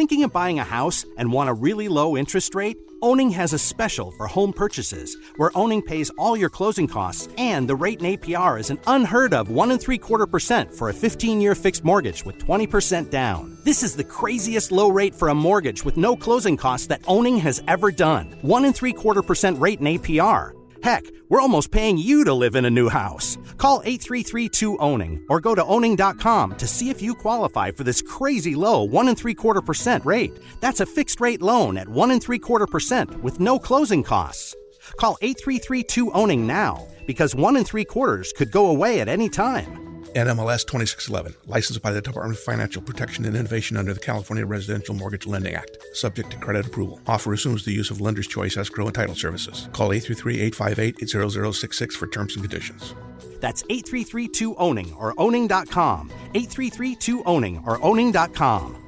Thinking of buying a house and want a really low interest rate? Owning has a special for home purchases, where Owning pays all your closing costs, and the rate in APR is an unheard of 1 3/4% for a 15-year fixed mortgage with 20% down. This is the craziest low rate for a mortgage with no closing costs that Owning has ever done. 1 3/4% rate in APR. Heck, we're almost paying you to live in a new house. Call 833-2-OWNING or go to owning.com to see if you qualify for this crazy low 1 3/4% rate. That's a fixed rate loan at 1 3/4% with no closing costs. Call 833-2-OWNING now, because 1 3/4 could go away at any time. NMLS 2611, licensed by the Department of Financial Protection and Innovation under the California Residential Mortgage Lending Act, subject to credit approval. Offer assumes the use of Lender's Choice escrow and title services. Call 833-858-0066 for terms and conditions. That's 833-2-OWNING or owning.com. 833-2-OWNING or owning.com.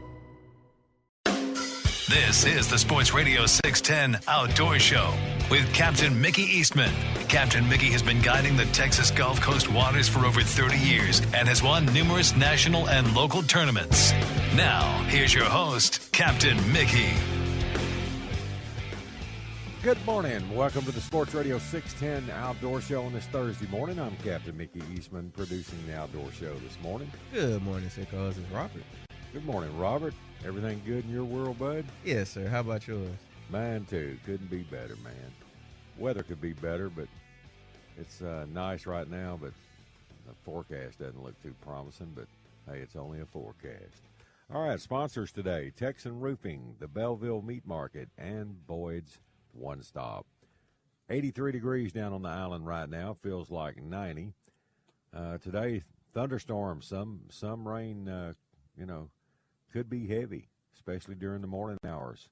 This is the Sports Radio 610 Outdoor Show with Captain Mickey Eastman. Captain Mickey has been guiding the Texas Gulf Coast waters for over 30 years and has won numerous national and local tournaments. Now, here's your host, Captain Mickey. Good morning. Welcome to the Sports Radio 610 Outdoor Show on this Thursday morning. I'm Captain Mickey Eastman, producing the Outdoor Show this morning. Good morning, sir. It's Robert. Good morning, Robert. Everything good in your world, bud? Yes, sir. How about yours? Mine, too. Couldn't be better, man. Weather could be better, but it's nice right now, but the forecast doesn't look too promising, but, hey, it's only a forecast. All right, sponsors today, Texan Roofing, the Belleville Meat Market, and Boyd's One Stop. 83 degrees down on the island right now. Feels like 90. Today, thunderstorms, some rain, could be heavy, especially during the morning hours.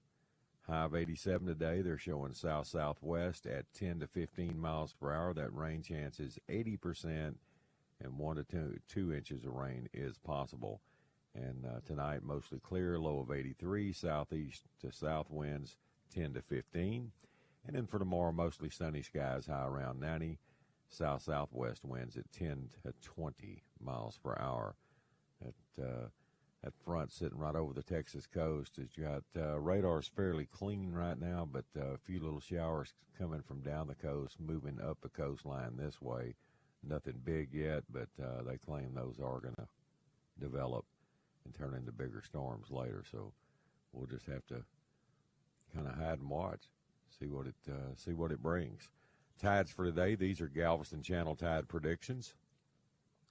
High of 87 today. They're showing south-southwest at 10 to 15 miles per hour. That rain chance is 80%, and 1 to 2 inches of rain is possible. And tonight, mostly clear, low of 83, southeast to south winds 10 to 15. And then for tomorrow, mostly sunny skies, high around 90, south-southwest winds at 10 to 20 miles per hour. That front sitting right over the Texas coast. It's got radar's fairly clean right now, but a few little showers coming from down the coast, moving up the coastline this way. Nothing big yet, but they claim those are going to develop and turn into bigger storms later. So we'll just have to kind of hide and watch, see what it brings. Tides for today. These are Galveston Channel tide predictions.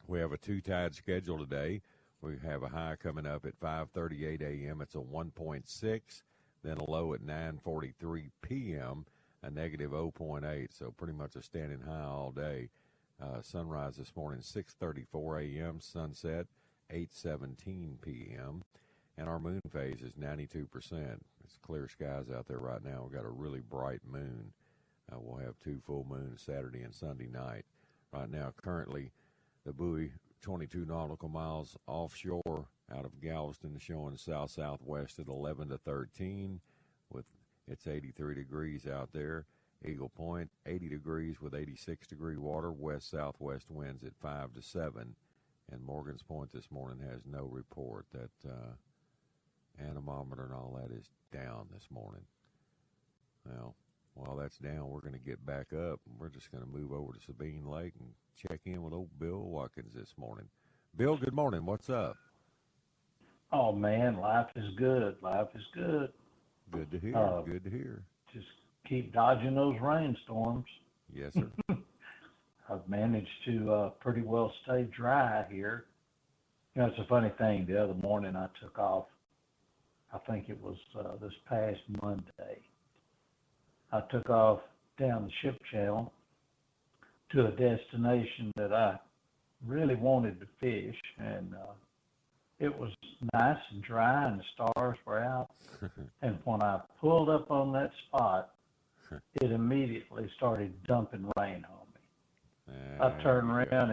We have a 2-tide schedule today. We have a high coming up at 5:38 a.m. It's a 1.6, then a low at 9:43 p.m., a negative 0.8, so pretty much a standing high all day. Sunrise this morning, 6:34 a.m., sunset, 8:17 p.m., and our moon phase is 92%. It's clear skies out there right now. We've got a really bright moon. We'll have 2 full moons Saturday and Sunday night. Right now, currently, the buoy 22 nautical miles offshore out of Galveston, showing south-southwest at 11 to 13 with it's 83 degrees out there. Eagle Point, 80 degrees with 86-degree water, west-southwest winds at 5 to 7. And Morgan's Point this morning has no report. That anemometer and all that is down this morning. Well, while that's down, we're going to get back up, and we're just going to move over to Sabine Lake and check in with old Bill Watkins this morning. Bill, good morning. What's up? Oh, man, life is good. Life is good. Good to hear. Good to hear. Just keep dodging those rainstorms. Yes, sir. I've managed to pretty well stay dry here. You know, it's a funny thing. The other morning I took off, I think it was this past Monday. I took off down the ship channel to a destination that I really wanted to fish, and it was nice and dry, and the stars were out. And when I pulled up on that spot, it immediately started dumping rain on me. I turned around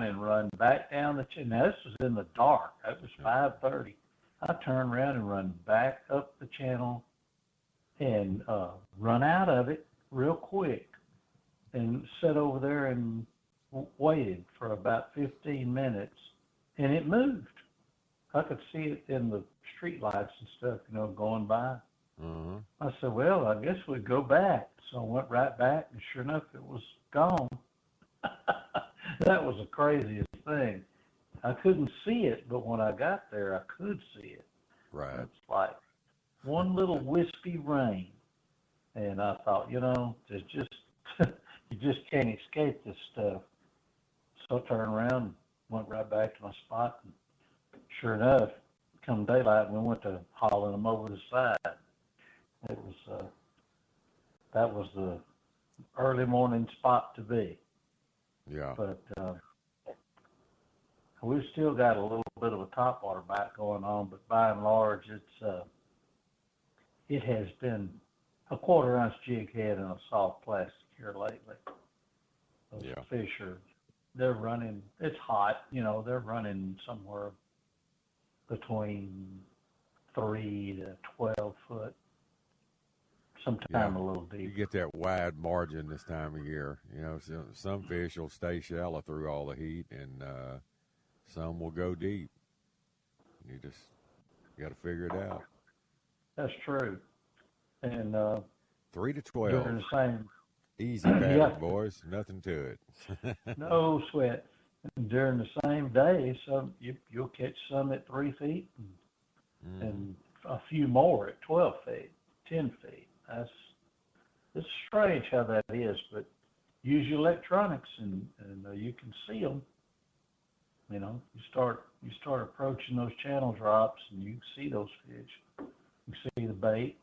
and run back down the channel. Now, this was in the dark. It was 5:30. I turned around and run back up the channel and run out of it real quick and sat over there and waited for about 15 minutes, and it moved. I could see it in the street lights and stuff, going by. Uh-huh. I said, well, I guess we'd go back. So I went right back, and sure enough, it was gone. That was the craziest thing. I couldn't see it, but when I got there, I could see it. Right. It's like one little wispy rain. And I thought, there's just, you just can't escape this stuff. So I turned around and went right back to my spot. And sure enough, come daylight, we went to hauling them over the side. It was, that was the early morning spot to be. Yeah. But we've still got a little bit of a topwater bite going on, but by and large, it has been a quarter-ounce jig head and a soft plastic here lately. Those fish they're running, it's hot, they're running somewhere between 3 to 12 foot, sometime a little deeper. You get that wide margin this time of year. Some fish will stay shallow through all the heat, and some will go deep. You got to figure it out. That's true. And 3 to 12. during the same, Easy pattern, boys. Nothing to it. no sweat. And during the same day, you'll catch some at 3 feet and a few more at 12 feet, 10 feet. It's strange how that is, but use your electronics and you can see them. You start approaching those channel drops and you can see those fish. You see the bait.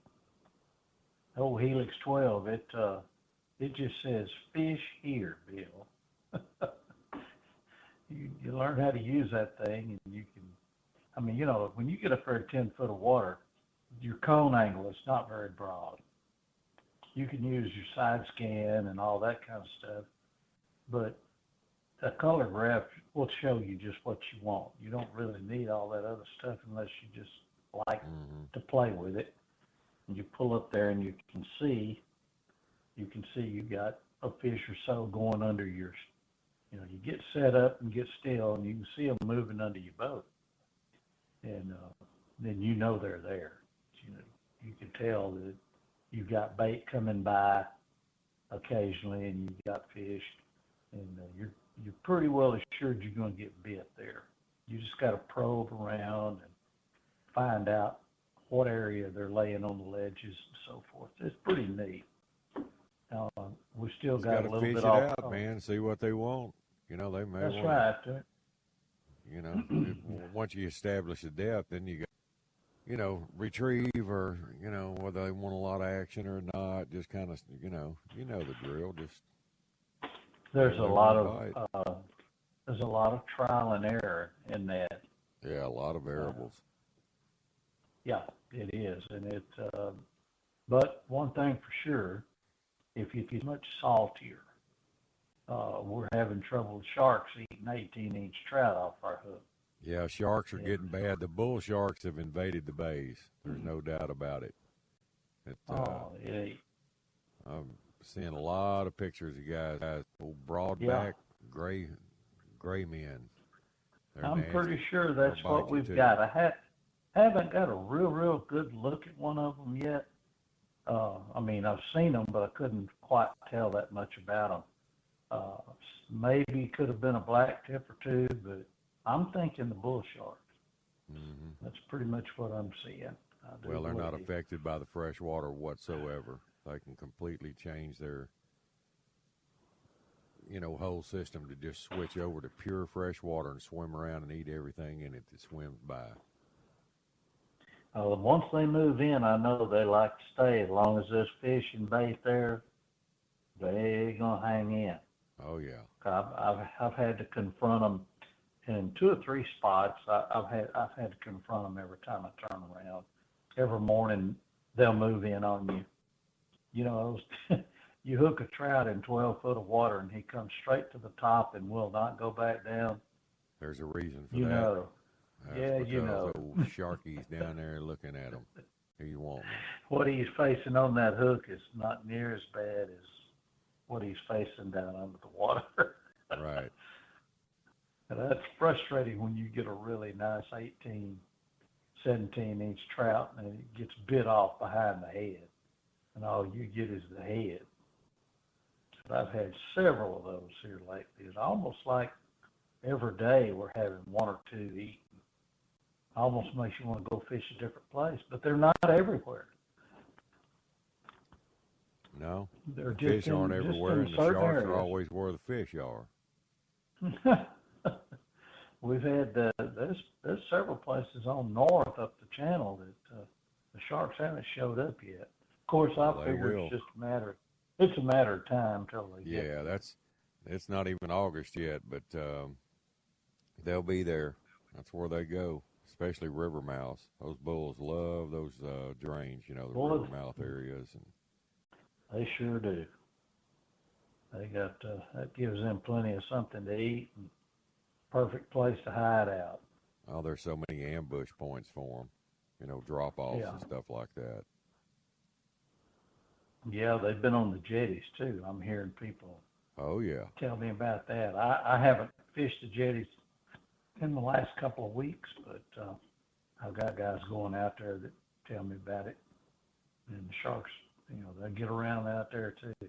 Old Helix 12, it just says fish here, Bill. You learn how to use that thing, and you can. When you get up there 10 foot of water, your cone angle is not very broad. You can use your side scan and all that kind of stuff, but a color graph will show you just what you want. You don't really need all that other stuff unless you just like to play with it. And you pull up there and you can see you got a fish or so going under your, you get set up and get still and you can see them moving under your boat. And then they're there. You can tell that you've got bait coming by occasionally and you've got fish, and you're pretty well assured you're going to get bit there. You just got to probe around and find out what area they're laying on the ledges and so forth. It's pretty neat. We still got a little bit off. Fish it out, man. See what they want. They may. That's right. Once you establish the depth, then you got, retrieve or, whether they want a lot of action or not. Just kind of, the drill. Just there's a lot of trial and error in that. Yeah, a lot of variables. Yeah, it is, and but one thing for sure, if you get much saltier, we're having trouble with sharks eating 18-inch trout off our hook. Yeah, sharks are getting bad. The bull sharks have invaded the bays. There's no doubt about it. I'm seeing a lot of pictures of guys, old broadback, gray men. I'm pretty sure that's what we've got. I haven't got a real good look at one of them yet. I've seen them, but I couldn't quite tell that much about them. Maybe could have been a black tip or two, but I'm thinking the bull sharks. Mm-hmm. That's pretty much what I'm seeing. Well, they're not affected by the fresh water whatsoever. They can completely change their, whole system to just switch over to pure fresh water and swim around and eat everything in it that swims by. Once they move in, I know they like to stay. As long as there's fish and bait there, they're gonna hang in. Oh yeah. I've had to confront them in 2 or 3 spots. I've had to confront them every time I turn around. Every morning they'll move in on you. You hook a trout in 12 foot of water and he comes straight to the top and will not go back down. There's a reason for that. Those old sharkies down there looking at him. Who you want? What he's facing on that hook is not near as bad as what he's facing down under the water. Right. And that's frustrating when you get a really nice 18, 17-inch trout and it gets bit off behind the head, and all you get is the head. But I've had several of those here lately. It's almost like every day we're having one or two eaten. Almost makes you want to go fish a different place, but they're not everywhere. No, They're the fish aren't everywhere, and the sharks are always where the fish are. We've had there's several places on north up the channel that the sharks haven't showed up yet. Of course, I figure it's just a matter of time till they get there. It's not even August yet, but they'll be there. That's where they go, especially river mouths. Those bulls love those drains, the river mouth areas, and they sure do. They got that gives them plenty of something to eat and perfect place to hide out. Oh, there's so many ambush points for them, drop-offs and stuff like that. Yeah, they've been on the jetties too. I'm hearing people tell me about that. I haven't fished the jetties in the last couple of weeks, but I've got guys going out there that tell me about it. And the sharks, they get around out there too. So.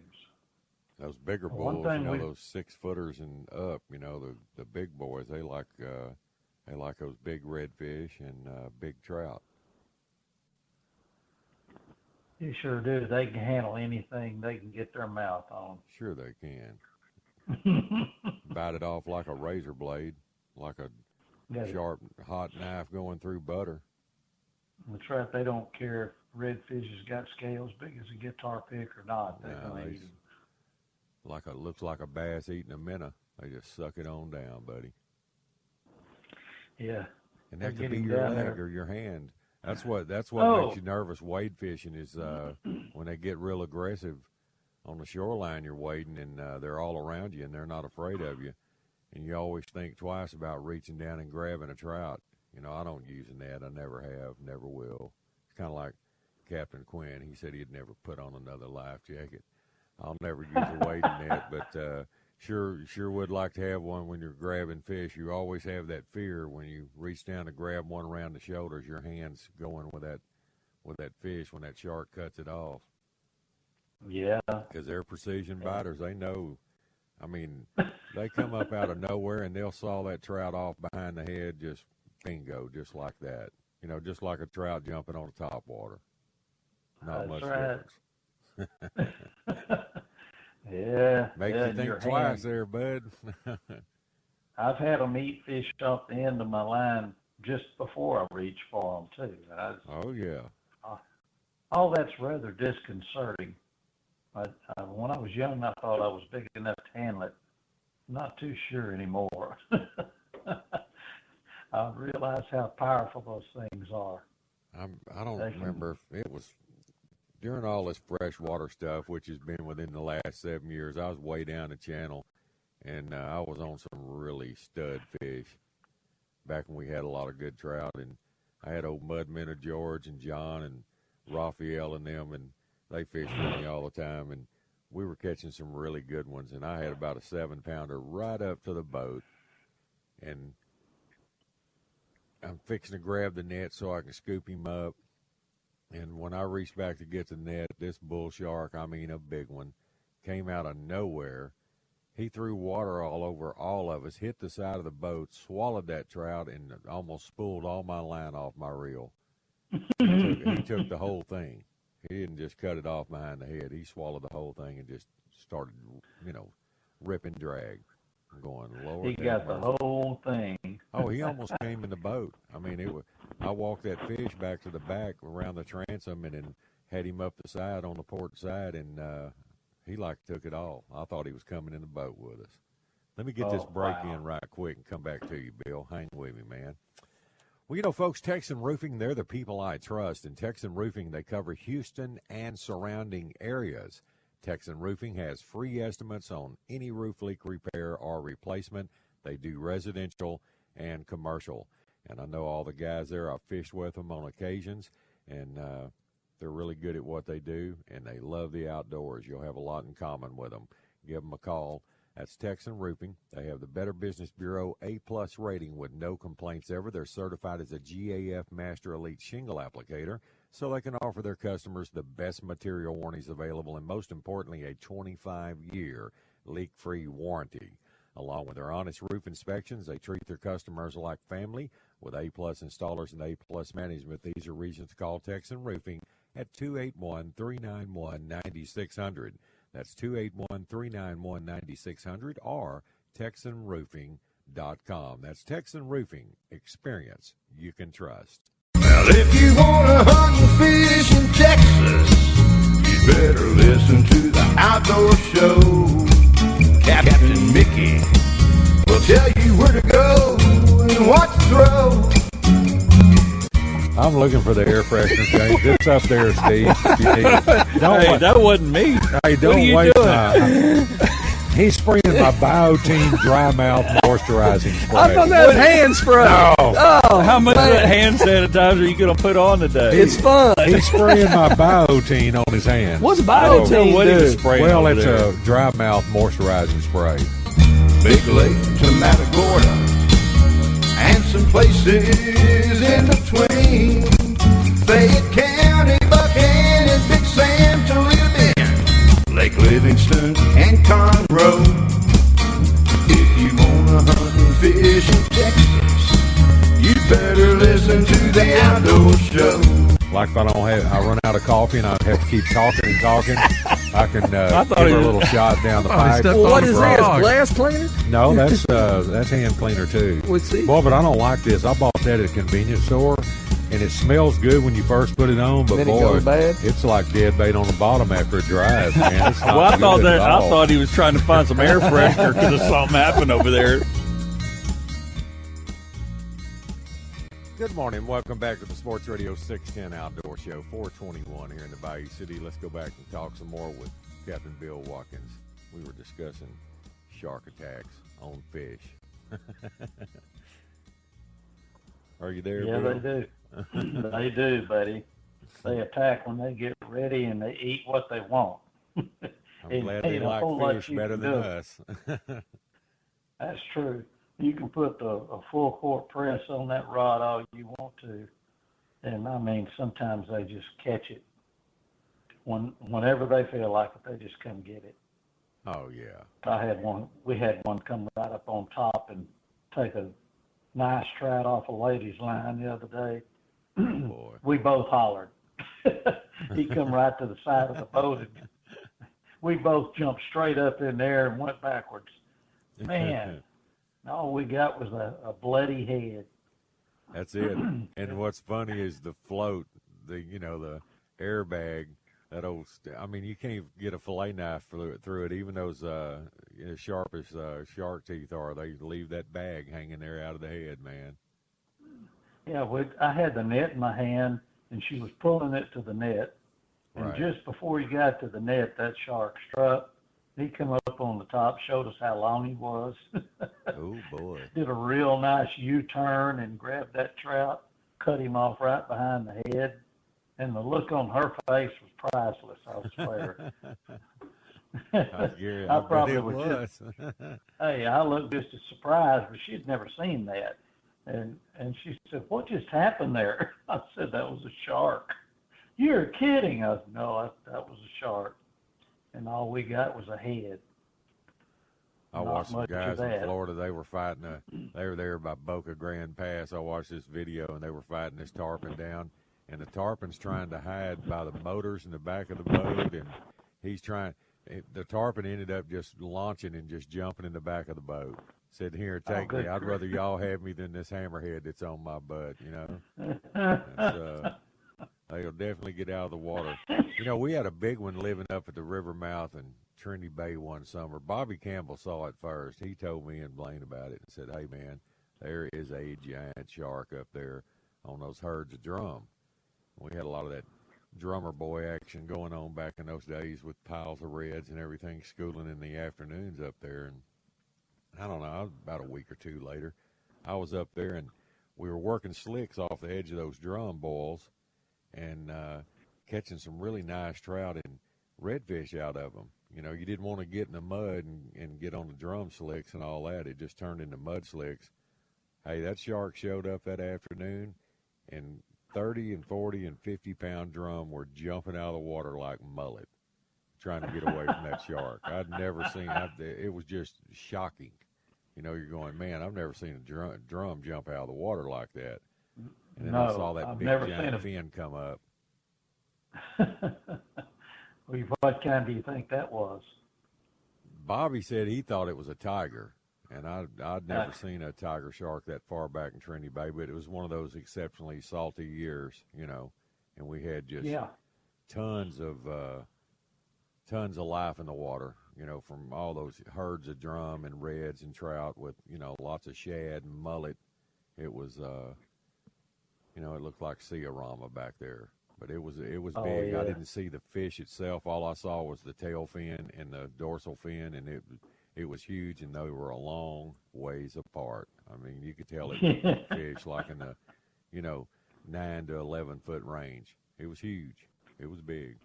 Those bigger bulls, those 6-footers and up, the big boys, they like those big redfish and big trout. You sure do. They can handle anything they can get their mouth on. Sure they can. Bite it off like a razor blade, like a sharp, hot knife going through butter. That's right. They don't care if redfish has got scales big as a guitar pick or not. They're going to eat them. Looks like a bass eating a minnow. They just suck it on down, buddy. Yeah. And that could be your leg or your hand. That's what makes you nervous wade fishing is when they get real aggressive on the shoreline you're wading and they're all around you and they're not afraid of you. And you always think twice about reaching down and grabbing a trout. I don't use a net. I never have, never will. It's kind of like Captain Quinn. He said he'd never put on another life jacket. I'll never use a wading net, but sure would like to have one when you're grabbing fish. You always have that fear when you reach down to grab one around the shoulders, your hands going with that fish when that shark cuts it off. Yeah. Because they're precision biters. They know. I mean, they come up out of nowhere and they'll saw that trout off behind the head, just bingo, just like that. Just like a trout jumping on a topwater. Not much difference. Yeah. Makes you think twice there, bud. I've had them eat fish off the end of my line just before I reach for them, too. Oh, yeah. All that's rather disconcerting. When I was young, I thought I was big enough to handle it. Not too sure anymore. I realize how powerful those things are. I don't remember if it was during all this freshwater stuff, which has been within the last 7 years. I was way down the channel, and I was on some really stud fish back when we had a lot of good trout. And I had old Mud Minnow George and John and Raphael and them, and they fished with me all the time. And we were catching some really good ones. And I had about a 7-pounder right up to the boat. And I'm fixing to grab the net so I can scoop him up. And when I reached back to get the net, this bull shark, I mean a big one, came out of nowhere. He threw water all over all of us, hit the side of the boat, swallowed that trout, and almost spooled all my line off my reel. He took the whole thing. He didn't just cut it off behind the head. He swallowed the whole thing and just started, rip and drag. I'm going, Lord. He got the whole thing. Oh, he almost came in the boat. I mean, I walked that fish back to the back around the transom and then had him up the side on the port side, and he took it all. I thought he was coming in the boat with us. Let me get this break in right quick and come back to you, Bill. Hang with me, man. Well, folks, Texan Roofing, they're the people I trust. And Texan Roofing, they cover Houston and surrounding areas. Texan Roofing has free estimates on any roof leak repair or replacement. They do residential and commercial. And I know all the guys there. I've fished with them on occasions, and they're really good at what they do, and they love the outdoors. You'll have a lot in common with them. Give them a call That's Texan Roofing. They have the Better Business Bureau A-plus rating with no complaints ever. They're certified as a GAF Master Elite shingle applicator, so they can offer their customers the best material warranties available and, most importantly, a 25-year leak-free warranty. Along with their honest roof inspections, they treat their customers like family with A-plus installers and A-plus management. These are reasons to call Texan Roofing at 281-391-9600. That's 281-391-9600 or TexanRoofing.com. That's Texan Roofing. Experience you can trust. Well, if you want to hunt and fish in Texas, you better listen to the Outdoor Show. Captain Mickey will tell you where to go and what to throw. I'm looking for the air freshener, James. It's up there, Steve. Hey, that wasn't me. Hey, don't wait. He's spraying my Biotene Dry Mouth Moisturizing Spray. I thought that was hand spray. No. Oh, how much of that hand sanitizer are you going to put on today? It's fun. He's spraying my Biotene on his hands. What's Biotene what he was do? spraying Well, over it's there? a dry mouth moisturizing spray. Big Lake to Matagorda and some places in between. Fayette County, Buckhannon, and Big Sam to Little Bend, Lake Livingston and Conroe. If you wanna hunt and fish in Texas, you better listen to the Outdoor Show. Like if I run out of coffee and I have to keep talking and talking, I can give her a little shot down the pipe. Well, what is this? Glass cleaner? No, that's hand cleaner too. Let's see. Well, but I don't like this. I bought that at a convenience store, and it smells good when you first put it on, but Then it boy, goes bad? it's like dead bait on the bottom after it dries, man. It's not Well, I good at all. thought he was trying to find some air freshener because something happened over there. Good morning. Welcome back to the Sports Radio 610 Outdoor Show, 421 here in the Bayou City. Let's go back and talk some more with Captain Bill Watkins. We were discussing shark attacks on fish. Are you there, Yeah, Bill? they do. They do, buddy. They attack when they get ready and they eat what they want. I'm And glad they ain't a like whole lot fish you better can than do. us. That's true. You can put a full court press on that rod all you want to. And I mean, sometimes they just catch it. Whenever they feel like it, they just come get it. Oh, yeah. We had one come right up on top and take a nice trout off a lady's line the other day. Boy. We both hollered. He come right to the side of the boat and we both jumped straight up in there and went backwards. Man, all we got was a bloody head. That's it. And what's funny is the float, the airbag, that old. I mean, you can't even get a fillet knife through it. Even those sharp as shark teeth are, they leave that bag hanging there out of the head, man. Yeah, I had the net in my hand, and she was pulling it to the net. And Right. just before he got to the net, that shark struck. He come up on the top, showed us how long he was. Oh, boy. Did a real nice U-turn and grabbed that trout, cut him off right behind the head. And the look on her face was priceless, I swear. I probably bet it was just, was. hey, I looked just as surprised, but she'd never seen that. And she said, "What just happened there?" I said, "That was a shark." "You're kidding." I said, "No, that was a shark." And all we got was a head. I Not watched some much of guys in that. Florida. They were fighting. They were there by Boca Grande Pass. I watched this video, and they were fighting this tarpon down. And the tarpon's trying to hide by the motors in the back of the boat, and he's trying. The tarpon ended up just launching and just jumping in the back of the boat. Said, "Here, take me. I'd rather y'all have me than this hammerhead that's on my butt." They'll definitely get out of the water. We had a big one living up at the river mouth in Trinity Bay one summer. Bobby Campbell saw it first. He told me and Blaine about it and said, "Hey, man, there is a giant shark up there on those herds of drum." We had a lot of that drummer boy action going on back in those days with piles of reds and everything, schooling in the afternoons up there. And I don't know, about a week or two later, I was up there and we were working slicks off the edge of those drum boils and catching some really nice trout and redfish out of them. You know, you didn't want to get in the mud and get on the drum slicks and all that. It just turned into mud slicks. Hey, that shark showed up that afternoon, and 30 and 40 and 50-pound drum were jumping out of the water like mullet, trying to get away from that shark. I'd never seen it. Was just shocking. You know, you're going, man, I've never seen a drum jump out of the water like that. And then I saw that big giant fin come up. Well, what kind do you think that was? Bobby said he thought it was a tiger, and I'd never seen a tiger shark that far back in Trinity Bay, but it was one of those exceptionally salty years, you know, and we had just tons of life in the water, you know, from all those herds of drum and reds and trout with, you know, lots of shad and mullet. It was, you know, it looked like Sea-Rama back there. But it was big. Yeah. I didn't see the fish itself. All I saw was the tail fin and the dorsal fin, and it was huge, and they were a long ways apart. I mean, you could tell it was a fish like in the, you know, 9 to 11 foot range. It was huge. It was big.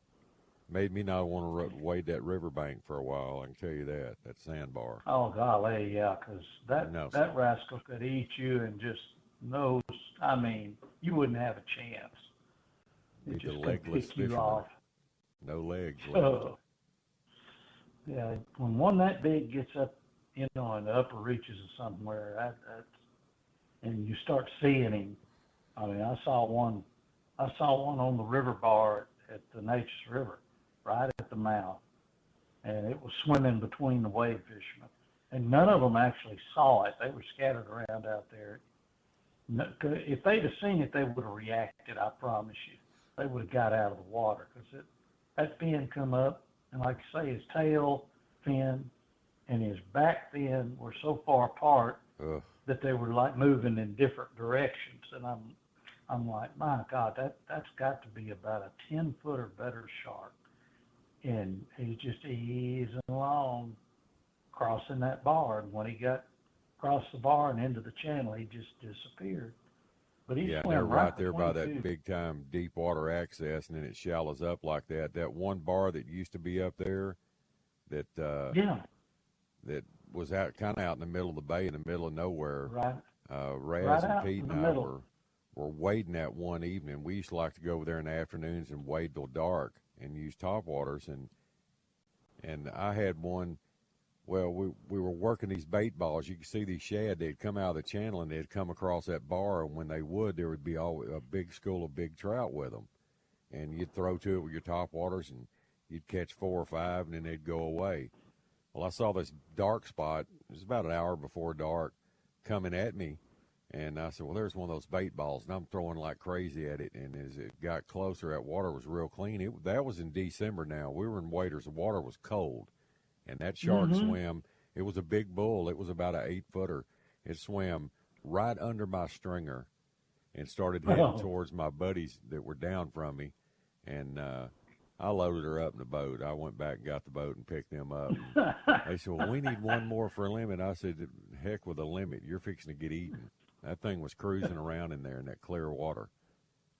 Made me not want to wade that riverbank for a while. I can tell you that sandbar. Oh golly, yeah, because that rascal could eat you and just nose. I mean, you wouldn't have a chance. It just could pick you off. No legs left. Yeah, when one that big gets up, you know, in the upper reaches of somewhere, and you start seeing him. I mean, I saw one on the river bar at the Natchez River, right at the mouth, and it was swimming between the wave fishermen, and none of them actually saw it. They were scattered around out there. If they'd have seen it, they would have reacted. I promise you. They would have got out of the water because that fin come up, and like I say, his tail fin and his back fin were so far apart that they were like moving in different directions. And I'm like, my God, that's got to be about a 10-foot or better shark. And he's just easing along, crossing that bar. And when he got across the bar and into the channel, he just disappeared. But they're right there by that big-time deep water access, and then it shallows up like that. That one bar that used to be up there that was out kind of out in the middle of the bay, in the middle of nowhere. Right. Raz and Pete and I were wading that one evening. We used to like to go over there in the afternoons and wade till dark and use topwaters. And I had one. Well, we were working these bait balls. You could see these shad. They'd come out of the channel, and they'd come across that bar, and when they would, there would be a big school of big trout with them. And you'd throw to it with your topwaters, and you'd catch 4 or 5, and then they'd go away. Well, I saw this dark spot. It was about an hour before dark coming at me, and I said, well, there's one of those bait balls, and I'm throwing like crazy at it. And as it got closer, that water was real clean. That was in December now. We were in waders. The water was cold. And that shark swam, it was a big bull. It was about an 8-footer. It swam right under my stringer and started heading towards my buddies that were down from me. And I loaded her up in the boat. I went back and got the boat and picked them up. They said, well, we need one more for a limit. I said, heck with a limit. You're fixing to get eaten. That thing was cruising around in there in that clear water.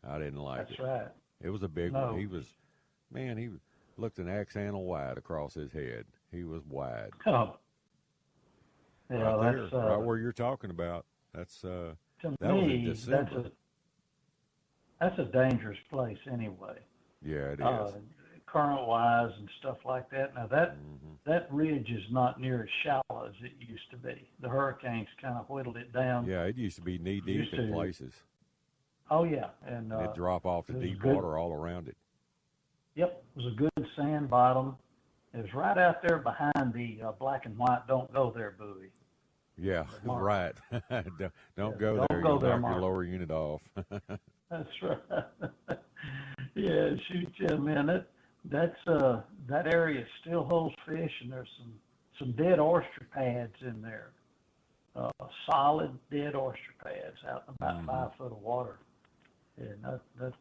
I didn't like it. That's right. It was a big one. He looked an axe handle wide across his head. He was wide. Oh. Yeah, right there, right where you're talking about. That's to that me, was in December. That's a dangerous place anyway. Yeah, it is. Current-wise and stuff like that. Now that ridge is not near as shallow as it used to be. The hurricanes kind of whittled it down. Yeah, it used to be knee deep in places. Oh yeah, and it'd drop off to deep water all around it. Yep, it was a good sand bottom. It was right out there behind the black and white "Don't Go There" buoy. Yeah, right. don't go there. You'll knock your lower unit off. That's right. Yeah, shoot, yeah, man. That area still holds fish, and there's some dead oyster pads in there. Solid dead oyster pads out in about 5 foot of water. And that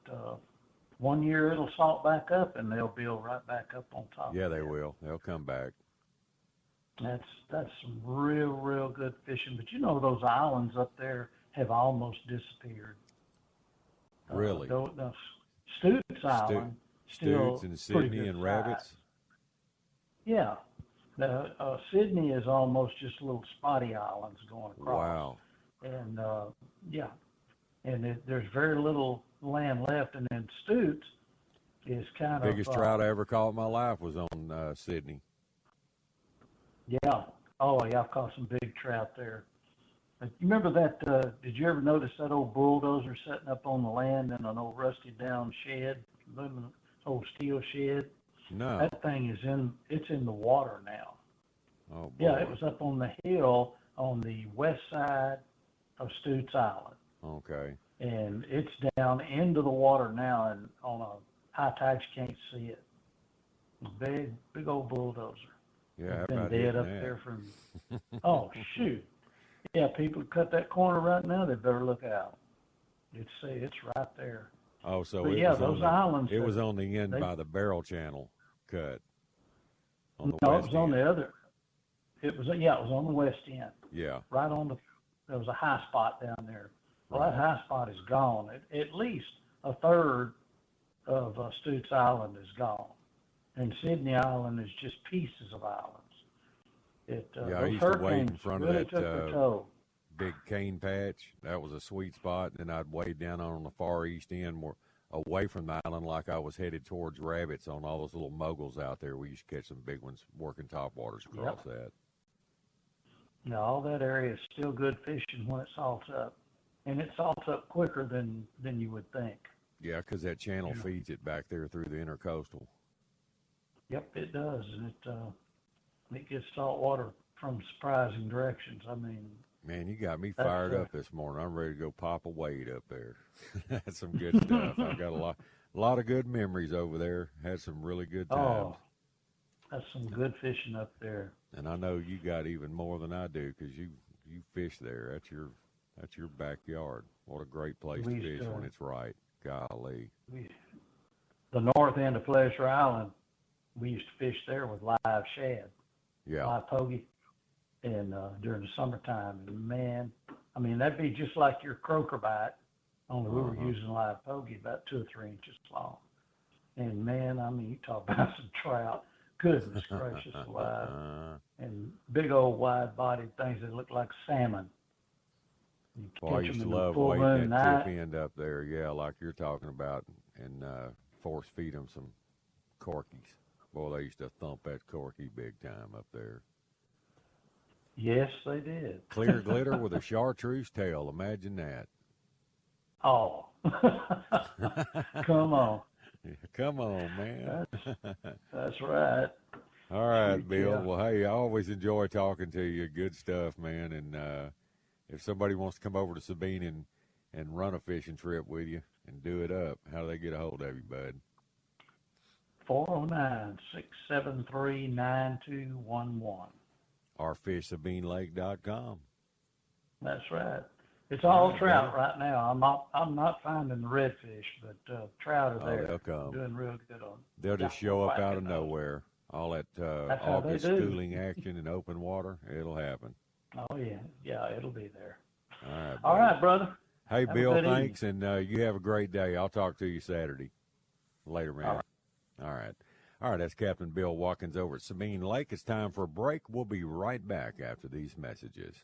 1 year it'll salt back up, and they'll build right back up on top. Yeah, they will. They'll come back. That's some real good fishing. But you know, those islands up there have almost disappeared. Really? Stutes Island. Stutes and Sydney and Rabbits. Yeah. Sydney is almost just little spotty islands going across. Wow. And, yeah. And there's very little land left. And then Stutes is kind Biggest of... trout I ever caught in my life was on Sydney. Yeah. Oh, yeah, I've caught some big trout there. You remember that, did you ever notice that old bulldozer setting up on the land in an old rusty down shed, old steel shed? No. That thing it's in the water now. Oh, boy. Yeah, it was up on the hill on the west side of Stutes Island. Okay. And it's down into the water now, and on a high tide you can't see it. Big old bulldozer. Yeah, It's been about dead hitting up that. there from, oh, shoot. Yeah, people cut that corner right now, they better look out. It's right there. Oh, so But it yeah, was those on the, islands. it was on the end by the barrel channel cut. On the No, west it was on end. the other. It was on the west end. Yeah. Right on there was a high spot down there. Well, Right. that high spot is gone. At least a third of Stutes Island is gone. And Sydney Island is just pieces of islands. Yeah, I those used to wade in hurricanes front of really that took their toll. big cane patch. That was a sweet spot. And then I'd wade down on the far east end, more away from the island, like I was headed towards rabbits on all those little moguls out there. We used to catch some big ones working topwaters across that. Now, all that area is still good fishing when it salts up. And it salts up quicker than you would think. Yeah, because that channel feeds it back there through the intercoastal. Yep, it does. And it gets salt water from surprising directions. I mean, man, you got me fired up this morning. I'm ready to go pop a wade up there. That's some good stuff. I've got a lot of good memories over there. Had some really good times. oh, that's some good fishing up there. And I know you got even more than I do because you fish there. That's your backyard. What a great place to fish when it's right. Golly. The north end of Pleasure Island, we used to fish there with live shad, live pogie, and during the summertime. And man, I mean, that'd be just like your croaker bite, only we were using live pogie about 2 or 3 inches long. And man, I mean, you talk about some trout. Goodness gracious alive. And big old wide-bodied things that look like salmon. Well, I used to love waiting that tip end up there, like you're talking about, and force feed them some corkies. Boy, they used to thump that corky big time up there. Yes, they did. Clear glitter with a chartreuse tail. Imagine that. Oh. Come on. Come on, man. That's right. All right, Bill. Yeah. Well, hey, I always enjoy talking to you. Good stuff, man. And if somebody wants to come over to Sabine and run a fishing trip with you and do it up, how do they get a hold of you, bud? 409-673-9211. Or fishsabinelake.com. That's right. It's all trout right now. I'm not finding the redfish, but trout are there. They'll come. Doing real good on. They'll just show up out of nowhere. All that August schooling action in open water, it'll happen. Oh yeah, it'll be there. All right, brother. Hey, Bill, thanks, and you have a great day. I'll talk to you Saturday. Later, man. All right. That's Captain Bill Watkins over at Sabine Lake. It's time for a break. We'll be right back after these messages.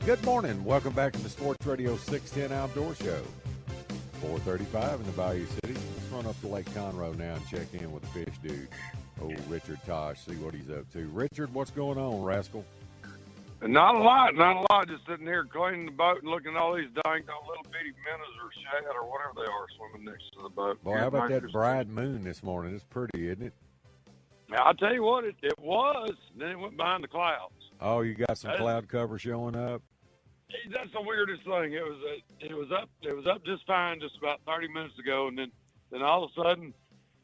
Good morning. Welcome back to the Sports Radio 610 Outdoor Show. 435 in the Bayou City. Let's run up to Lake Conroe now and check in with the fish dude, old Richard Tosh, see what he's up to. Richard, what's going on, rascal? Not a lot. Just sitting here cleaning the boat and looking at all these dang little bitty minnows or shad or whatever they are swimming next to the boat. Boy, how about that bright moon this morning? It's pretty, isn't it? Now, I'll tell you what, it was. Then it went behind the clouds. Oh, you got some cloud cover showing up? That's the weirdest thing. It was up just fine just about 30 minutes ago, and then all of a sudden,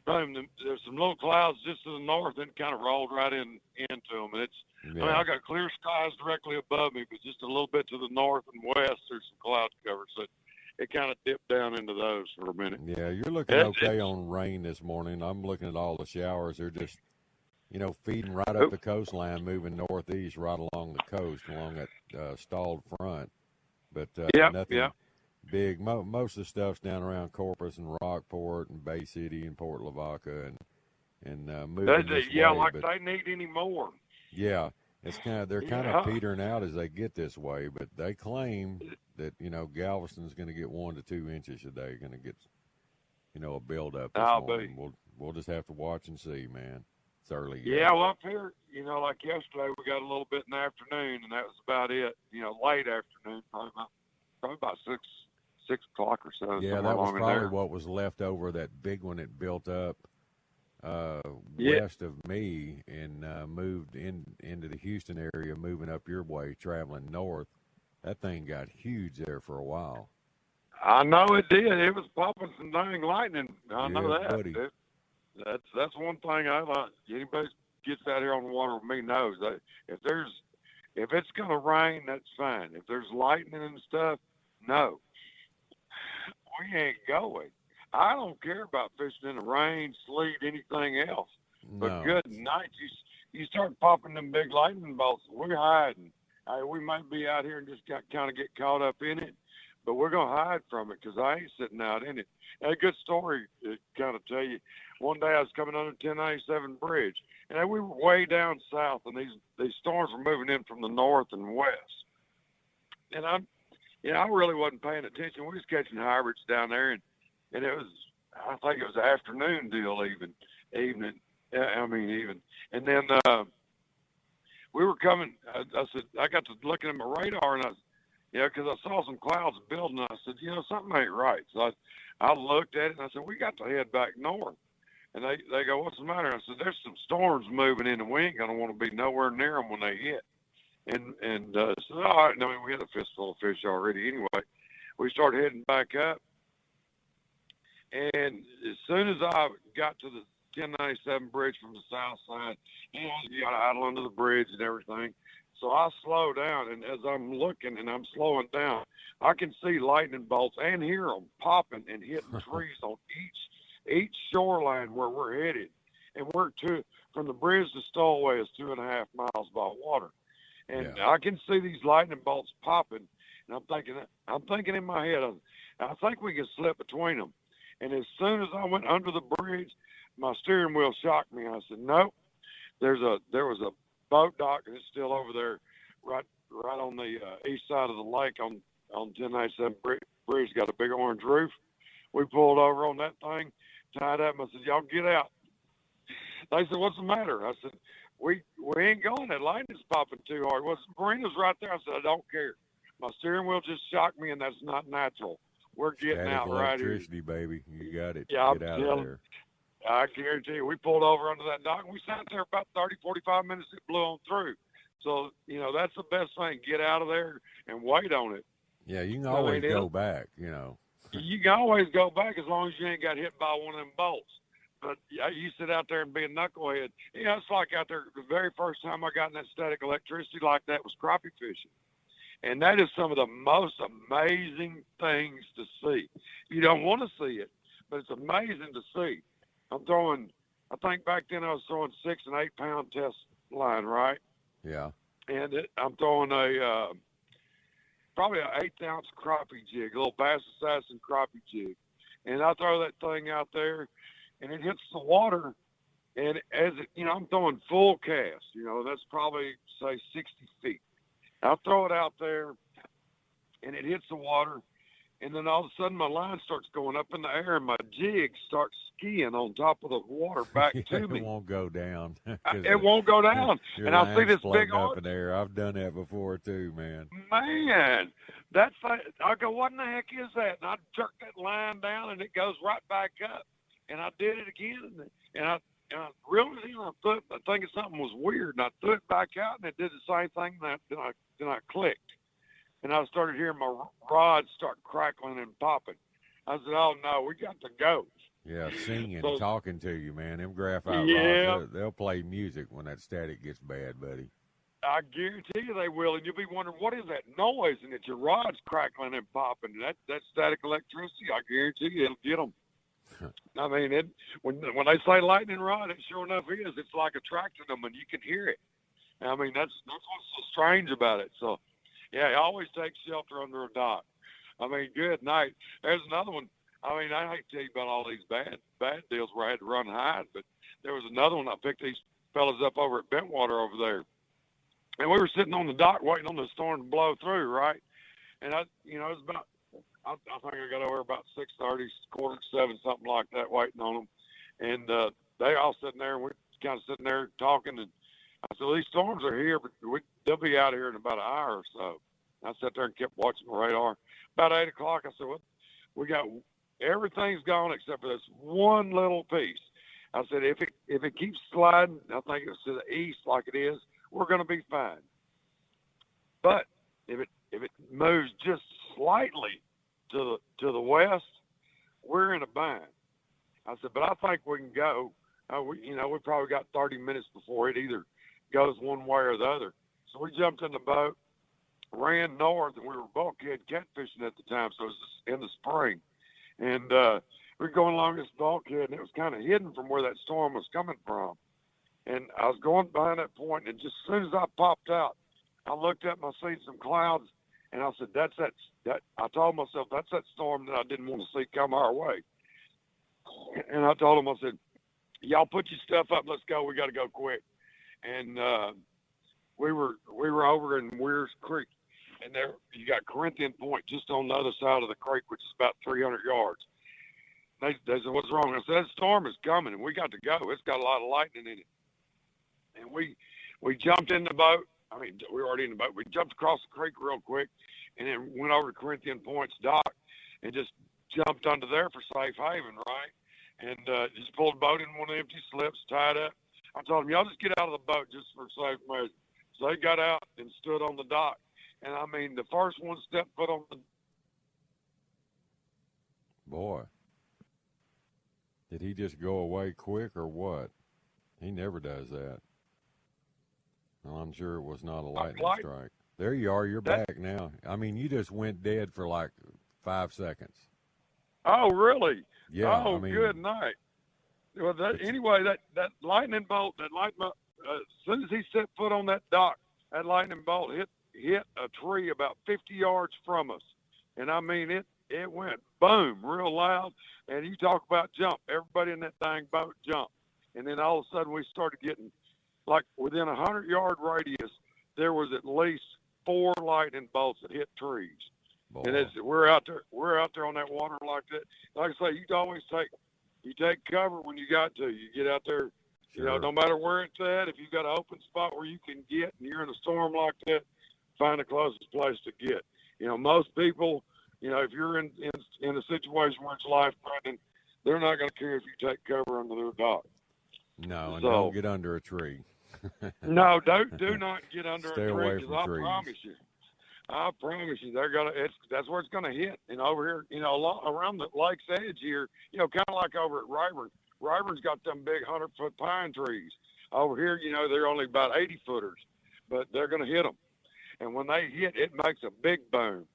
there's some little clouds just to the north, and it kind of rolled right into them. And I mean, I got clear skies directly above me, but just a little bit to the north and west, there's some cloud cover, so it kind of dipped down into those for a minute. Yeah, you're looking okay on rain this morning. I'm looking at all the showers. They're just feeding right up the coastline, moving northeast right along the coast, along that stalled front. But nothing big. Most of the stuff's down around Corpus and Rockport and Bay City and Port Lavaca and moving this way. Like they need any more. Yeah, they're kind of petering out as they get this way, but they claim that Galveston's going to get 1 to 2 inches a day. Going to get a build up this morning. We'll just have to watch and see, man. It's early. Yeah, well, up here, like yesterday, we got a little bit in the afternoon, and that was about it. Late afternoon, probably about 6 o'clock or so. Yeah, that was probably what was left over. That big one that built up west of me and moved into the Houston area, moving up your way, traveling north. That thing got huge there for a while. I know it did. It was popping some dang lightning. I know that. Buddy. That's one thing I like. Anybody gets out here on the water with me knows that if it's gonna rain, that's fine. If there's lightning and stuff, no, we ain't going. I don't care about fishing in the rain, sleet, anything else. No. But good night, you start popping them big lightning bolts. We're hiding. We might be out here and just kind of get caught up in it, but we're gonna hide from it because I ain't sitting out in it. And a good story to kind of tell you. One day I was coming under 1097 Bridge, and we were way down south, and these storms were moving in from the north and west. And I really wasn't paying attention. We was catching hybrids down there, and it was, I think it was an afternoon deal evening. And then we were coming, I said, I got to looking at my radar, and because I saw some clouds building, and I said, something ain't right. So I looked at it, and I said, we got to head back north. And they go, what's the matter? I said, there's some storms moving in, and we ain't going to want to be nowhere near them when they hit. And so, all right, we had a fistful of fish already anyway. We started heading back up. And as soon as I got to the 1097 bridge from the south side, you got to idle under the bridge and everything. So I slow down, and as I'm looking and I'm slowing down, I can see lightning bolts and hear them popping and hitting trees on each shoreline where we're headed. And from the bridge to Stowaway is 2.5 miles by water. And I can see these lightning bolts popping, and I'm thinking in my head, I think we can slip between them. And as soon as I went under the bridge, my steering wheel shocked me. I said, nope. There was a boat dock, and it's still over there, right on the east side of the lake on 1097 bridge. Got a big orange roof. We pulled over on that thing, tied up. I said, y'all get out. They said, what's the matter? I said, we ain't going. That lightning's popping too hard. Well, Marina's right there. I said, I don't care. My steering wheel just shocked me, and that's not natural. We're getting out right here. Electricity, baby. You got it. Yeah, get out of there. I guarantee you, we pulled over under that dock, and we sat there about 30, 45 minutes. It blew on through. So, that's the best thing. Get out of there and wait on it. Yeah, you can always go back, You can always go back as long as you ain't got hit by one of them bolts. But you sit out there and be a knucklehead. It's like out there, the very first time I got in that static electricity like that was crappie fishing. And that is some of the most amazing things to see. You don't want to see it, but it's amazing to see. I think back then I was throwing 6 and 8 pound test line, right? Yeah. And I'm throwing probably an 1/8 ounce crappie jig, a little Bass Assassin crappie jig. And I throw that thing out there, and it hits the water. And as it, I'm throwing full cast, that's probably, say, 60 feet. I'll throw it out there, and it hits the water, and then all of a sudden my line starts going up in the air, and my jig starts skiing on top of the water back to me. It won't go down. It won't go down. And I see this big up in there. I've done that before too, man. Man, I go, what in the heck is that? And I jerk that line down, and it goes right back up. And I did it again, and I realized, I thinking something was weird, and I threw it back out, and it did the same thing. Then I clicked, and I started hearing my rods start crackling and popping. I said, "Oh no, we got to go." Yeah, singing, talking to you, man. Them graphite rods, they'll play music when that static gets bad, buddy. I guarantee you they will, and you'll be wondering, what is that noise? And it's your rods crackling and popping. That static electricity, I guarantee you it'll get them. I mean, when they say lightning rod, it sure enough is. It's like attracting them, and you can hear it. I mean, that's what's so strange about it. So, yeah, always take shelter under a dock. I mean, good night. There's another one. I mean, I hate to tell you about all these bad deals where I had to run hide, but there was another one. I picked these fellas up over at Bentwater over there, and we were sitting on the dock waiting on the storm to blow through, right? And it was about, I think I got over about 6:30, 6:45, something like that, waiting on them, and they all sitting there, and we're kind of sitting there talking, and I said, well, these storms are here, but they'll be out here in about an hour or so. I sat there and kept watching the radar. About 8 o'clock, I said, well, we got everything's gone except for this one little piece. I said, if it keeps sliding, I think it's to the east like it is, we're going to be fine. But if it moves just slightly to the west, we're in a bind. I said, but I think we can go. We probably got 30 minutes before it either goes one way or the other. So we jumped in the boat, ran north, and we were bulkhead catfishing at the time, so it was in the spring. And we were going along this bulkhead, and it was kind of hidden from where that storm was coming from. And I was going behind that point, and just as soon as I popped out, I looked up and I seen some clouds, and I said, that. I told myself, that's that storm that I didn't want to see come our way. And I told them, I said, y'all put your stuff up, let's go, we got to go quick. And we were over in Weir's Creek, and there you got Corinthian Point just on the other side of the creek, which is about 300 yards. They said, what's wrong? I said, that storm is coming, and we got to go. It's got a lot of lightning in it. And we jumped in the boat. I mean, we were already in the boat. We jumped across the creek real quick, and then went over to Corinthian Point's dock and just jumped under there for safe haven, right? And just pulled the boat in one of the empty slips, tied up. I told them, y'all just get out of the boat just for safe measure. So they got out and stood on the dock. And, I mean, the first one stepped foot on the... Boy. Did he just go away quick or what? He never does that. Well, I'm sure it was not a lightning strike. There you are. You're back now. I mean, you just went dead for like 5 seconds. Oh, really? Yeah. Oh, I mean, good night. Well, anyway, that lightning bolt, as soon as he set foot on that dock, that lightning bolt hit a tree about 50 yards from us. And, I mean, it went boom real loud. And you talk about jump. Everybody in that dang boat jumped. And then all of a sudden we started getting, like within a 100-yard radius, there was at least 4 lightning bolts that hit trees. Boy. And we're out there on that water like that. Like I say, you take cover when you got to. You get out there, sure. No matter where it's at. If you've got an open spot where you can get, and you're in a storm like that, find the closest place to get. Most people, if you're in a situation where it's life-threatening, they're not going to care if you take cover under their dock. No, and don't get under a tree. No, do not get under Stay a tree. away from trees. I promise you, that's where it's gonna hit. Over here, around the lake's edge here, kind of like over at Rayburn. Rayburn's got them big 100-foot pine trees. Over here, they're only about 80-footers, but they're gonna hit them. And when they hit, it makes a big boom.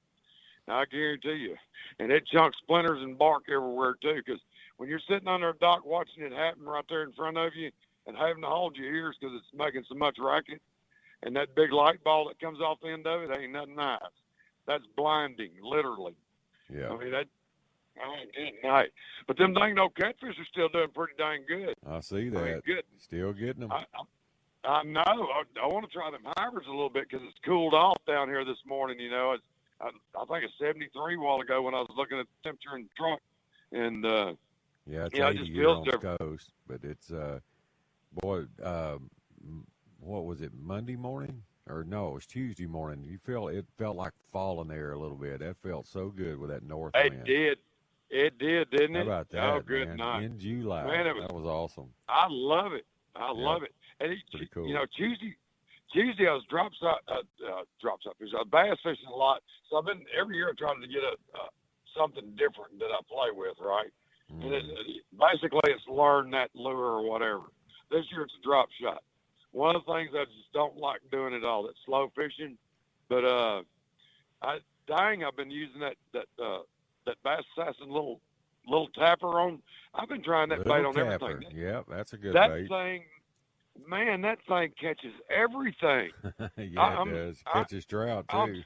Now, I guarantee you. And it chunks splinters and bark everywhere too. Because when you're sitting under a dock watching it happen right there in front of you, and having to hold your ears because it's making so much racket, and that big light ball that comes off the end of it ain't nothing nice. That's blinding, literally. Yeah. I mean, good night. But them dang old catfish are still doing pretty dang good. I see that. I mean, good. Still getting them. I know. I want to try them hybrids a little bit because it's cooled off down here this morning. I think it's 73 a while ago when I was looking at the temperature in the trunk. And, yeah, it's 80 it just here feels on different. the coast. But it's, what was it, Monday morning? Or no, it was Tuesday morning. It felt like fall in the air a little bit. That felt so good with that north wind. It did, didn't it? How about that, Oh, good man? night. In July. Man, that was awesome. I love it. I love it. And pretty cool. Tuesday I was bass fishing a lot. So I've been every year trying to get something different that I play with, right? Mm. And basically it's learn that lure or whatever. This year it's a drop shot. One of the things I just don't like doing at all, that's slow fishing. But I've been using that Bass Assassin little little tapper on. I've been trying that bait on tapper. everything. Yep, that's a good that bait. Thing, man, that thing catches everything. Yeah, it does. Catches trout too.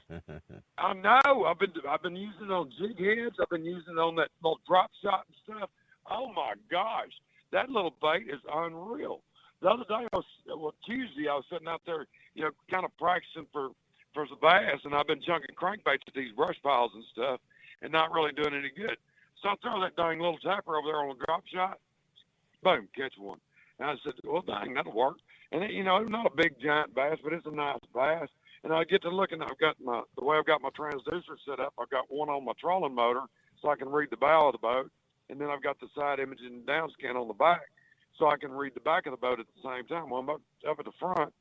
I know. I've been using it on jig heads. I've been using it on that little drop shot and stuff. Oh my gosh, that little bait is unreal. The other day, Tuesday, I was sitting out there, kind of practicing for the bass, and I've been chunking crankbaits at these brush piles and stuff, and not really doing any good. So I throw that dang little tapper over there on a drop shot. Boom, catch one. And I said, well, dang, that'll work. And it's not a big giant bass, but it's a nice bass. And I get to looking, the way I've got my transducer set up, I've got one on my trolling motor so I can read the bow of the boat. And then I've got the side imaging and down scan on the back so I can read the back of the boat at the same time. Well, I'm up at the front,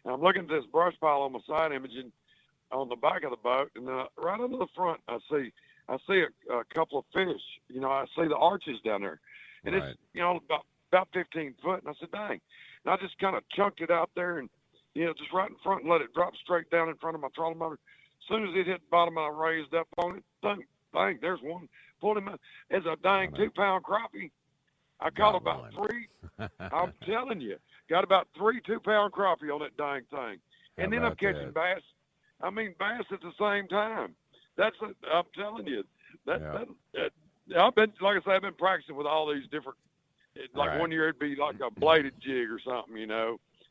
and I'm looking at this brush pile on my side imaging on the back of the boat, and right under the front, I see a couple of fish. I see the arches down there, and right. It's about 15 foot. And I said, dang. And I just kind of chunked it out there, and just right in front, and let it drop straight down in front of my trolling motor. As soon as it hit the bottom, I raised up on it. Dang, there's one. Pulled him out. It's a dang 2-pound crappie. I caught about 3. I'm telling you, got about 3 2-pound crappie on that dang thing. And then I'm catching bass. I mean, bass at the same time. I'm telling you, I've been, like I say, I've been practicing with all these different. Like one year it'd be like a bladed jig or something,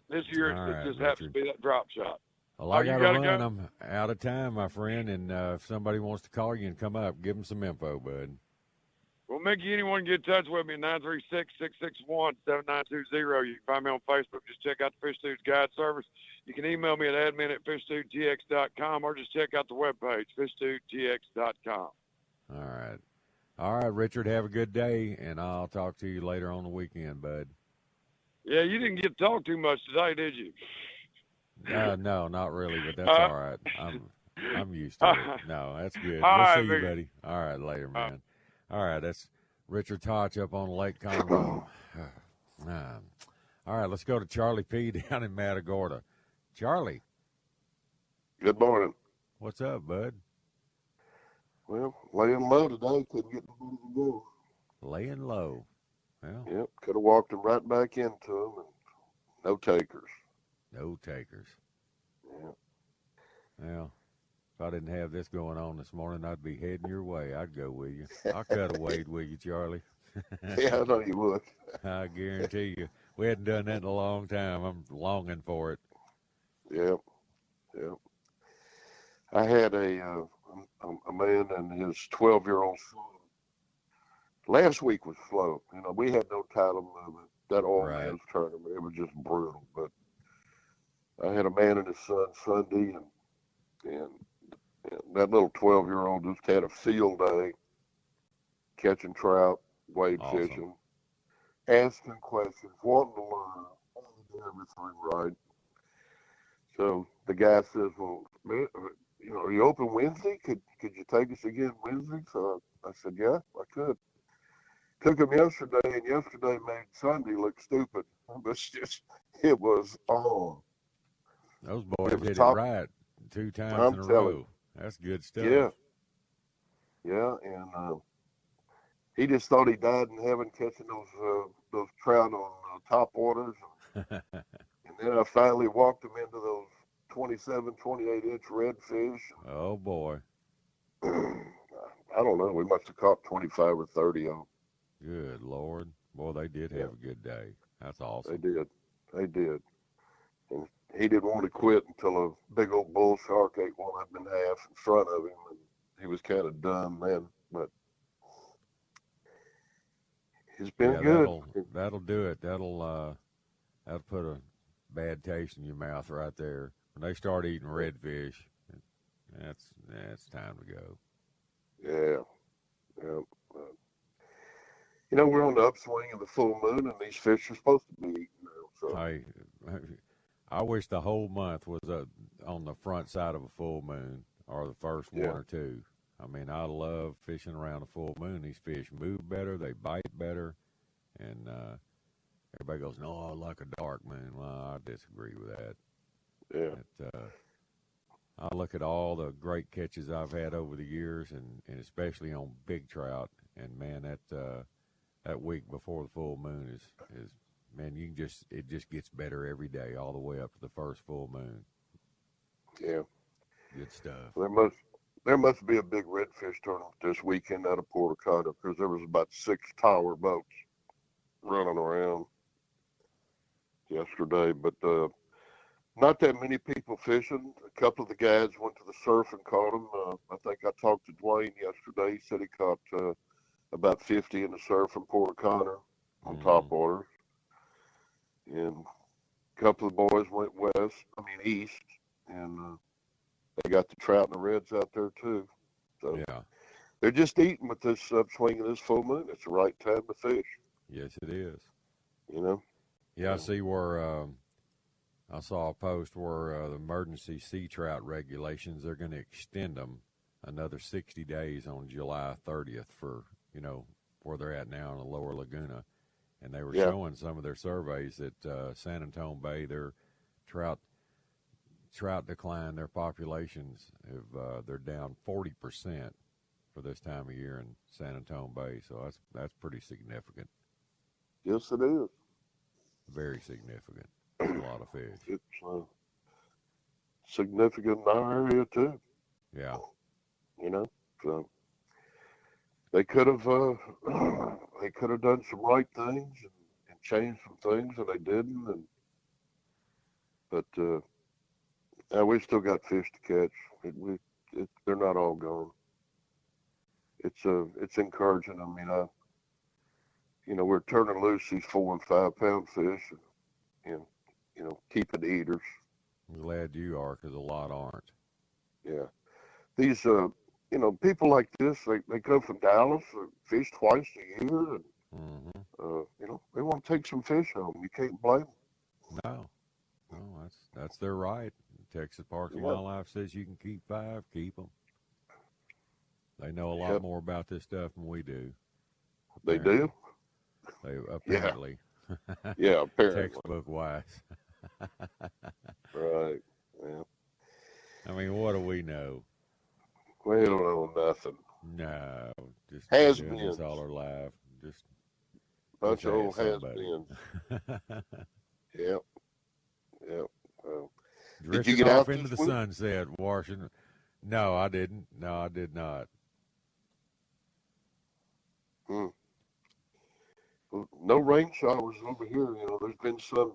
This year it just happens to be that drop shot. Well, I got to run. I'm out of time, my friend. And if somebody wants to call you and come up, give them some info, bud. Well, Mickey, anyone can get in touch with me at 936-661-7920. You can find me on Facebook. Just check out the Fish Dudes Guide Service. You can email me at admin@fishdudetx.com or just check out the webpage, fishdudetx.com. All right, Richard, have a good day, and I'll talk to you later on the weekend, bud. Yeah, you didn't get to talk too much today, did you? No, not really, but that's all right. I'm used to it. No, that's good. We'll see you, buddy. All right, later, man. All right, that's Richard Totch up on Lake Conroe. All right, let's go to Charlie P. down in Matagorda. Charlie. Good morning. What's up, bud? Well, laying low today. Couldn't get nobody to go. Laying low. Well. Yep, could have walked them right back into them, and no takers. No takers. Yeah. Well, if I didn't have this going on this morning, I'd be heading your way. I'd go with you. I'll cut a wade with you, Charlie. Yeah, I know you would. I guarantee you. We hadn't done that in a long time. I'm longing for it. Yep. I had a man and his 12-year-old son. Last week was slow. We had no title movement. That old man's tournament, it was just brutal. But I had a man and his son Sunday, and that little 12-year-old just had a field day, catching trout, wade fishing, asking questions, wanting to learn, wanting to do everything right. So the guy says, well, man, are you open Wednesday? Could you take us again Wednesday? So I said, yeah, I could. Took him yesterday, and yesterday made Sunday look stupid. It was on. Those boys did it right 2 times in a row. That's good stuff. Yeah, and he just thought he died in heaven catching those trout on top waters. And then I finally walked him into those 27, 28-inch redfish. Oh, boy. I don't know. We must have caught 25 or 30 of them. Good Lord. Boy, they did have a good day. That's awesome. They did. And he didn't want to quit until a big old bull shark ate one up in half in front of him. And he was kind of done then. But it's been good. That'll do it. That'll put a bad taste in your mouth right there. When they start eating redfish, that's time to go. Yeah. We're on the upswing of the full moon, and these fish are supposed to be eaten now. So. I wish the whole month was on the front side of a full moon, or the first one or two. I mean, I love fishing around a full moon. These fish move better, they bite better, and everybody goes, no, I like a dark moon. Well, I disagree with that. Yeah. I look at all the great catches I've had over the years, and especially on big trout, And man, that week before the full moon is man, it just gets better every day, all the way up to the first full moon. Yeah. Good stuff. There must be a big redfish tournament this weekend out of Puerto Rico, because there was about 6 tower boats running around yesterday, but not that many people fishing. A couple of the guys went to the surf and caught them. I think I talked to Dwayne yesterday. He said he caught about 50 in the surf in Port Connor on top waters. And a couple of boys went east, and they got the trout and the reds out there too. So yeah, they're just eating with this upswing of this full moon. It's the right time to fish. Yes, it is. You know? Yeah, I see where I saw a post where the emergency sea trout regulations, they're going to extend them another 60 days on July 30th for, where they're at now in the lower Laguna. And they were showing some of their surveys that San Antonio Bay, their trout decline, their populations they're down 40% for this time of year in San Antonio Bay. So that's pretty significant. Yes, it is. Very significant. That's a lot of fish. It's significant in our area too. Yeah. So they could have done some right things and changed some things, and they didn't. But we still got fish to catch. They're not all gone. It's encouraging. I mean, we're turning loose these 4 and 5 pound fish, and keeping eaters. I'm glad you are, because a lot aren't. Yeah, these people like this, they come from Dallas, fish twice a year, and they want to take some fish home. You can't blame them. No, that's their right. Texas Parks and Wildlife says you can keep 5, keep them. They know a lot more about this stuff than we do. Apparently. They do? They apparently. Yeah, apparently. Textbook wise. Right. Yeah. I mean, what do we know? We don't know nothing. No, just has-beens. All our life. Just bunch of old has-beens. Yep. Did you get off out into the week? sunset, Washington? No, I didn't. No, I did not. Well, no rain showers over here. There's been some.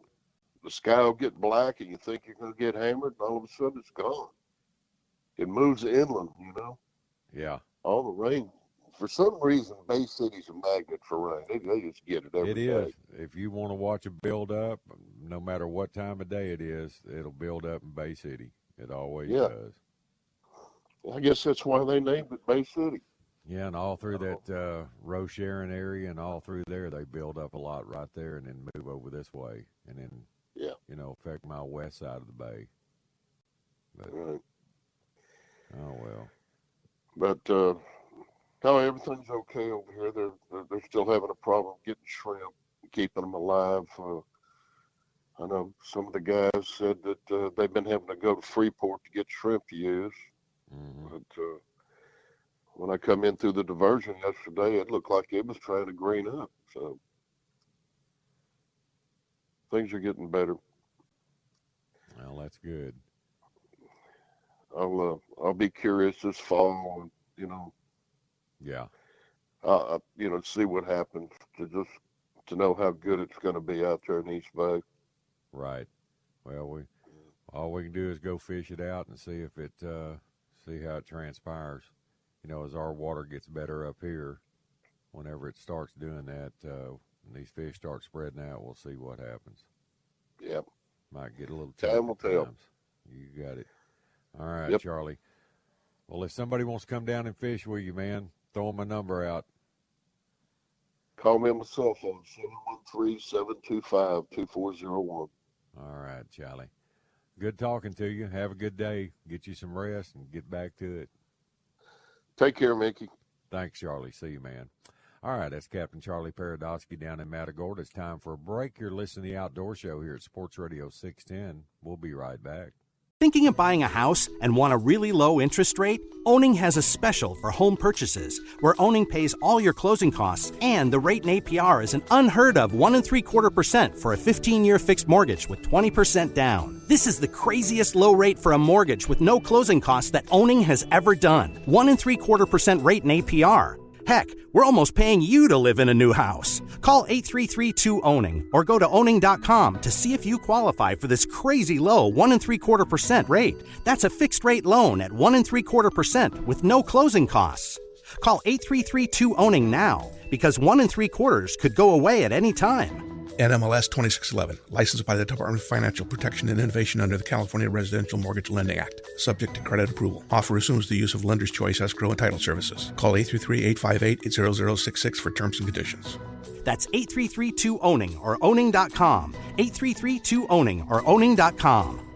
The sky will get black, and you think you're going to get hammered, and all of a sudden it's gone. It moves inland, Yeah. All the rain. For some reason, Bay City's a magnet for rain. They just get it every day. It is. If you want to watch it build up, no matter what time of day it is, it'll build up in Bay City. It always does. I guess that's why they named it Bay City. Yeah, and all through that Roche Sharon area and all through there, they build up a lot right there and then move over this way and then, affect my west side of the bay. But, right. Oh, well. But, no, everything's okay over here. They're still having a problem getting shrimp, keeping them alive. I know some of the guys said that they've been having to go to Freeport to get shrimp used. But when I come in through the diversion yesterday, it looked like it was trying to green up. So things are getting better. Well, that's good. I'll be curious this fall, Yeah. See what happens to know how good it's going to be out there in East Bay. Right. Well, all we can do is go fish it out and see if it see how it transpires. As our water gets better up here, whenever it starts doing that, when these fish start spreading out, we'll see what happens. Yep. Might get a little time will tell. You got it. All right, yep. Charlie. Well, if somebody wants to come down and fish with you, man, throw them a number out. Call me on my cell phone, 713-725-2401. All right, Charlie. Good talking to you. Have a good day. Get you some rest and get back to it. Take care, Mickey. Thanks, Charlie. See you, man. All right, that's Captain Charlie Paradotsky down in Matagorda. It's time for a break. You're listening to the Outdoor Show here at Sports Radio 610. We'll be right back. Thinking of buying a house and want a really low interest rate? Owning has a special for home purchases where Owning pays all your closing costs and the rate and APR is an unheard of 1.75% for a 15-year fixed mortgage with 20% down. This is the craziest low rate for a mortgage with no closing costs that Owning has ever done. 1.75% rate and APR. Heck, we're almost paying you to live in a new house. Call 833-2-OWNING or go to owning.com to see if you qualify for this crazy low 1.75% rate. That's a fixed rate loan at 1.75% with no closing costs. Call 833-2-OWNING now because 1.75% could go away at any time. NMLS 2611, licensed by the Department of Financial Protection and Innovation under the California Residential Mortgage Lending Act, subject to credit approval. Offer assumes the use of Lender's Choice escrow and title services. Call 833-858-0066 for terms and conditions. That's 833-2-OWNING or owning.com. 833-2-OWNING or owning.com.